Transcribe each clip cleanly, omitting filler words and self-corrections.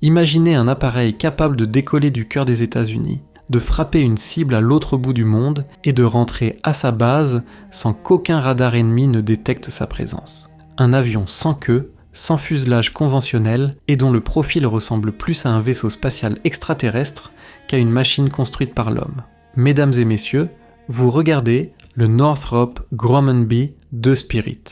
Imaginez un appareil capable de décoller du cœur des États-Unis, de frapper une cible à l'autre bout du monde et de rentrer à sa base sans qu'aucun radar ennemi ne détecte sa présence. Un avion sans queue, sans fuselage conventionnel et dont le profil ressemble plus à un vaisseau spatial extraterrestre qu'à une machine construite par l'homme. Mesdames et messieurs, vous regardez le Northrop Grumman B de Spirit.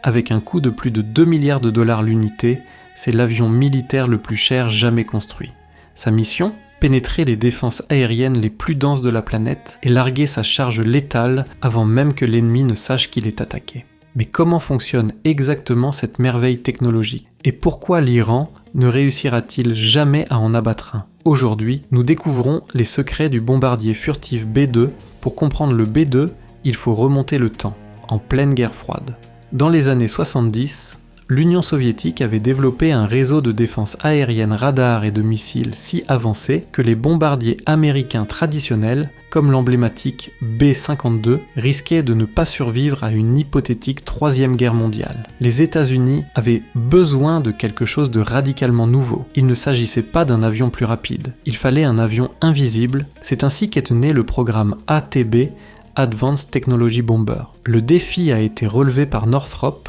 Avec un coût de plus de 2 milliards de dollars l'unité, c'est l'avion militaire le plus cher jamais construit. Sa mission ? Pénétrer les défenses aériennes les plus denses de la planète et larguer sa charge létale avant même que l'ennemi ne sache qu'il est attaqué. Mais comment fonctionne exactement cette merveille technologique ? Et pourquoi l'Iran ne réussira-t-il jamais à en abattre un ? Aujourd'hui, nous découvrons les secrets du bombardier furtif B-2. Pour comprendre le B-2, il faut remonter le temps, en pleine guerre froide. Dans les années 70, l'Union soviétique avait développé un réseau de défense aérienne radar et de missiles si avancé que les bombardiers américains traditionnels, comme l'emblématique B-52, risquaient de ne pas survivre à une hypothétique troisième guerre mondiale. Les États-Unis avaient besoin de quelque chose de radicalement nouveau. Il ne s'agissait pas d'un avion plus rapide, il fallait un avion invisible. C'est ainsi qu'est né le programme ATB, Advanced Technology Bomber. Le défi a été relevé par Northrop,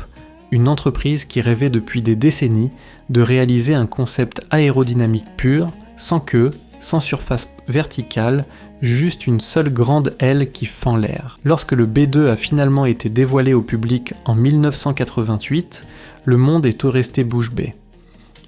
une entreprise qui rêvait depuis des décennies de réaliser un concept aérodynamique pur, sans queue, sans surface verticale, juste une seule grande aile qui fend l'air. Lorsque le B-2 a finalement été dévoilé au public en 1988, le monde est resté bouche bée.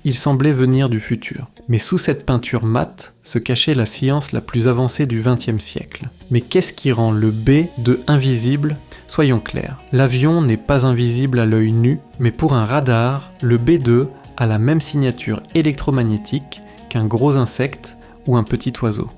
Il semblait venir du futur. Mais sous cette peinture mate se cachait la science la plus avancée du XXe siècle. Mais qu'est-ce qui rend le B-2 invisible ? Soyons clairs, l'avion n'est pas invisible à l'œil nu, mais pour un radar, le B-2 a la même signature électromagnétique qu'un gros insecte ou un petit oiseau.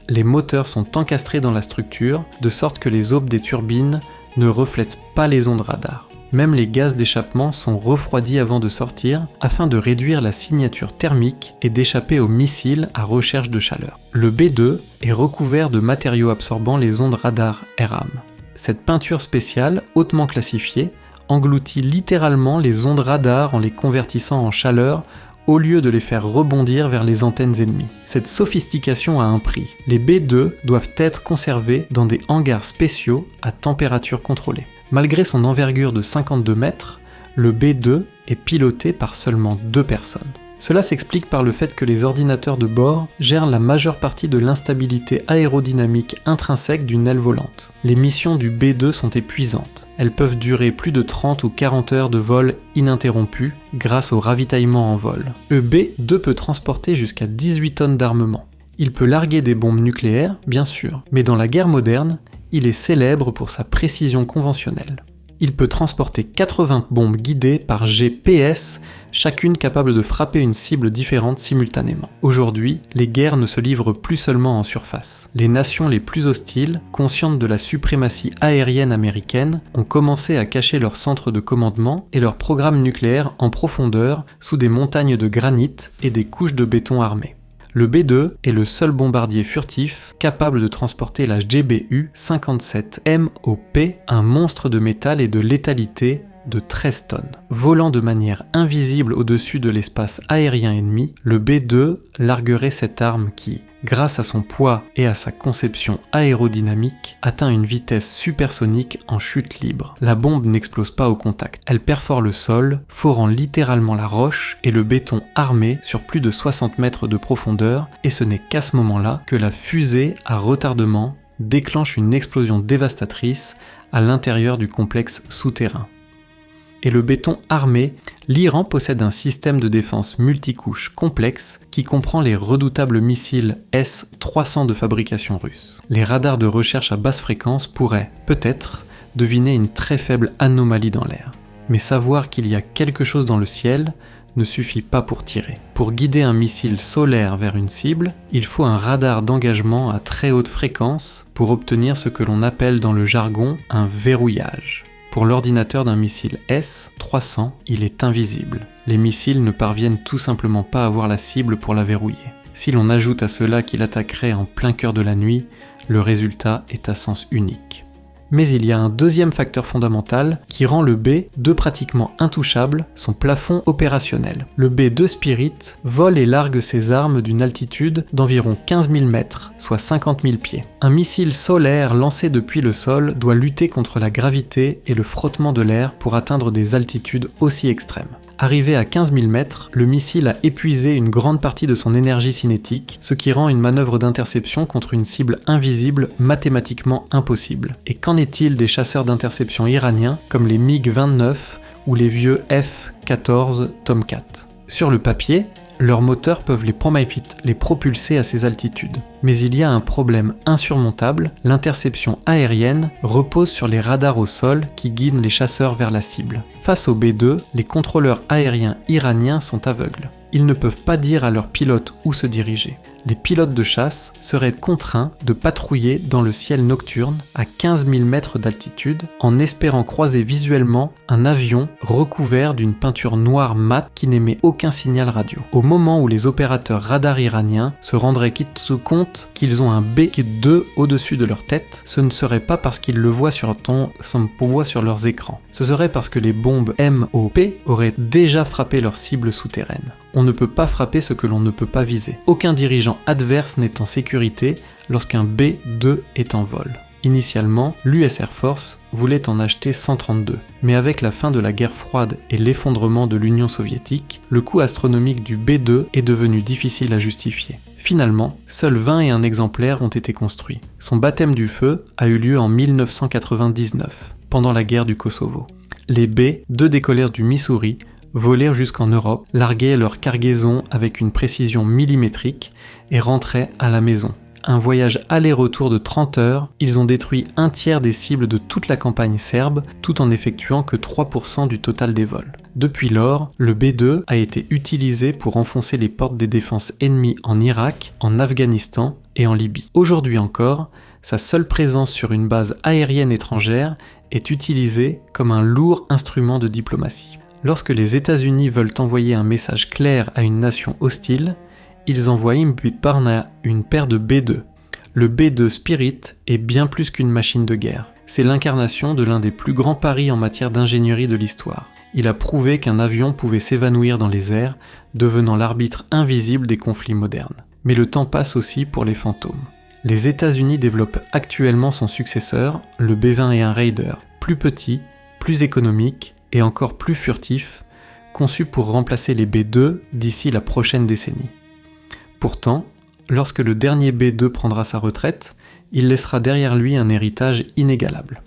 Les moteurs sont encastrés dans la structure, de sorte que les aubes des turbines ne reflètent pas les ondes radar. Même les gaz d'échappement sont refroidis avant de sortir, afin de réduire la signature thermique et d'échapper aux missiles à recherche de chaleur. Le B-2 est recouvert de matériaux absorbant les ondes radar RAM. Cette peinture spéciale, hautement classifiée, engloutit littéralement les ondes radar en les convertissant en chaleur au lieu de les faire rebondir vers les antennes ennemies. Cette sophistication a un prix. Les B-2 doivent être conservés dans des hangars spéciaux à température contrôlée. Malgré son envergure de 52 mètres, le B-2 est piloté par seulement 2 personnes. Cela s'explique par le fait que les ordinateurs de bord gèrent la majeure partie de l'instabilité aérodynamique intrinsèque d'une aile volante. Les missions du B-2 sont épuisantes. Elles peuvent durer plus de 30 ou 40 heures de vol ininterrompu grâce au ravitaillement en vol. Le B-2 peut transporter jusqu'à 18 tonnes d'armement. Il peut larguer des bombes nucléaires, bien sûr, mais dans la guerre moderne, il est célèbre pour sa précision conventionnelle. Il peut transporter 80 bombes guidées par GPS, chacune capable de frapper une cible différente simultanément. Aujourd'hui, les guerres ne se livrent plus seulement en surface. Les nations les plus hostiles, conscientes de la suprématie aérienne américaine, ont commencé à cacher leurs centres de commandement et leurs programmes nucléaires en profondeur sous des montagnes de granit et des couches de béton armé. Le B-2 est le seul bombardier furtif capable de transporter la GBU-57 MOP, un monstre de métal et de létalité de 13 tonnes. Volant de manière invisible au-dessus de l'espace aérien ennemi, le B-2 larguerait cette arme qui, grâce à son poids et à sa conception aérodynamique, atteint une vitesse supersonique en chute libre. La bombe n'explose pas au contact. Elle perfore le sol, forant littéralement la roche et le béton armé sur plus de 60 mètres de profondeur, et ce n'est qu'à ce moment-là que la fusée à retardement déclenche une explosion dévastatrice à l'intérieur du complexe souterrain. Et le béton armé, l'Iran possède un système de défense multicouche complexe qui comprend les redoutables missiles S-300 de fabrication russe. Les radars de recherche à basse fréquence pourraient, peut-être, deviner une très faible anomalie dans l'air. Mais savoir qu'il y a quelque chose dans le ciel ne suffit pas pour tirer. Pour guider un missile solaire vers une cible, il faut un radar d'engagement à très haute fréquence pour obtenir ce que l'on appelle dans le jargon un verrouillage. Pour l'ordinateur d'un missile S-300, il est invisible. Les missiles ne parviennent tout simplement pas à voir la cible pour la verrouiller. Si l'on ajoute à cela qu'il attaquerait en plein cœur de la nuit, le résultat est à sens unique. Mais il y a un deuxième facteur fondamental qui rend le B2 pratiquement intouchable, son plafond opérationnel. Le B2 Spirit vole et largue ses armes d'une altitude d'environ 15 000 mètres, soit 50 000 pieds. Un missile solaire lancé depuis le sol doit lutter contre la gravité et le frottement de l'air pour atteindre des altitudes aussi extrêmes. Arrivé à 15 000 mètres, le missile a épuisé une grande partie de son énergie cinétique, ce qui rend une manœuvre d'interception contre une cible invisible mathématiquement impossible. Et qu'en est-il des chasseurs d'interception iraniens comme les MiG-29 ou les vieux F-14 Tomcat ? Sur le papier, leurs moteurs peuvent les propulser à ces altitudes. Mais il y a un problème insurmontable, l'interception aérienne repose sur les radars au sol qui guident les chasseurs vers la cible. Face au B2, les contrôleurs aériens iraniens sont aveugles. Ils ne peuvent pas dire à leurs pilotes où se diriger. Les pilotes de chasse seraient contraints de patrouiller dans le ciel nocturne à 15 000 mètres d'altitude en espérant croiser visuellement un avion recouvert d'une peinture noire mat qui n'émet aucun signal radio. Au moment où les opérateurs radars iraniens se rendraient compte qu'ils ont un B2 au-dessus de leur tête, ce ne serait pas parce qu'ils le voient sur leurs écrans. Ce serait parce que les bombes MOP auraient déjà frappé leur cible souterraine. On ne peut pas frapper ce que l'on ne peut pas viser. Aucun dirigeant adverse n'est en sécurité lorsqu'un B2 est en vol. Initialement, l'US Air Force voulait en acheter 132, mais avec la fin de la guerre froide et l'effondrement de l'Union soviétique, le coût astronomique du B2 est devenu difficile à justifier. Finalement, seuls 21 exemplaires ont été construits. Son baptême du feu a eu lieu en 1999, pendant la guerre du Kosovo. Les B2 décollèrent du Missouri, volèrent jusqu'en Europe, larguaient leur cargaison avec une précision millimétrique et rentraient à la maison. Un voyage aller-retour de 30 heures, ils ont détruit un tiers des cibles de toute la campagne serbe, tout en effectuant que 3% du total des vols. Depuis lors, le B2 a été utilisé pour enfoncer les portes des défenses ennemies en Irak, en Afghanistan et en Libye. Aujourd'hui encore, sa seule présence sur une base aérienne étrangère est utilisée comme un lourd instrument de diplomatie. Lorsque les États-Unis veulent envoyer un message clair à une nation hostile, ils envoient une paire de B2. Le B2 Spirit est bien plus qu'une machine de guerre. C'est l'incarnation de l'un des plus grands paris en matière d'ingénierie de l'histoire. Il a prouvé qu'un avion pouvait s'évanouir dans les airs, devenant l'arbitre invisible des conflits modernes. Mais le temps passe aussi pour les fantômes. Les États-Unis développent actuellement son successeur, le B-21 Raider, plus petit, plus économique et encore plus furtif, conçu pour remplacer les B2 d'ici la prochaine décennie. Pourtant, lorsque le dernier B2 prendra sa retraite, il laissera derrière lui un héritage inégalable.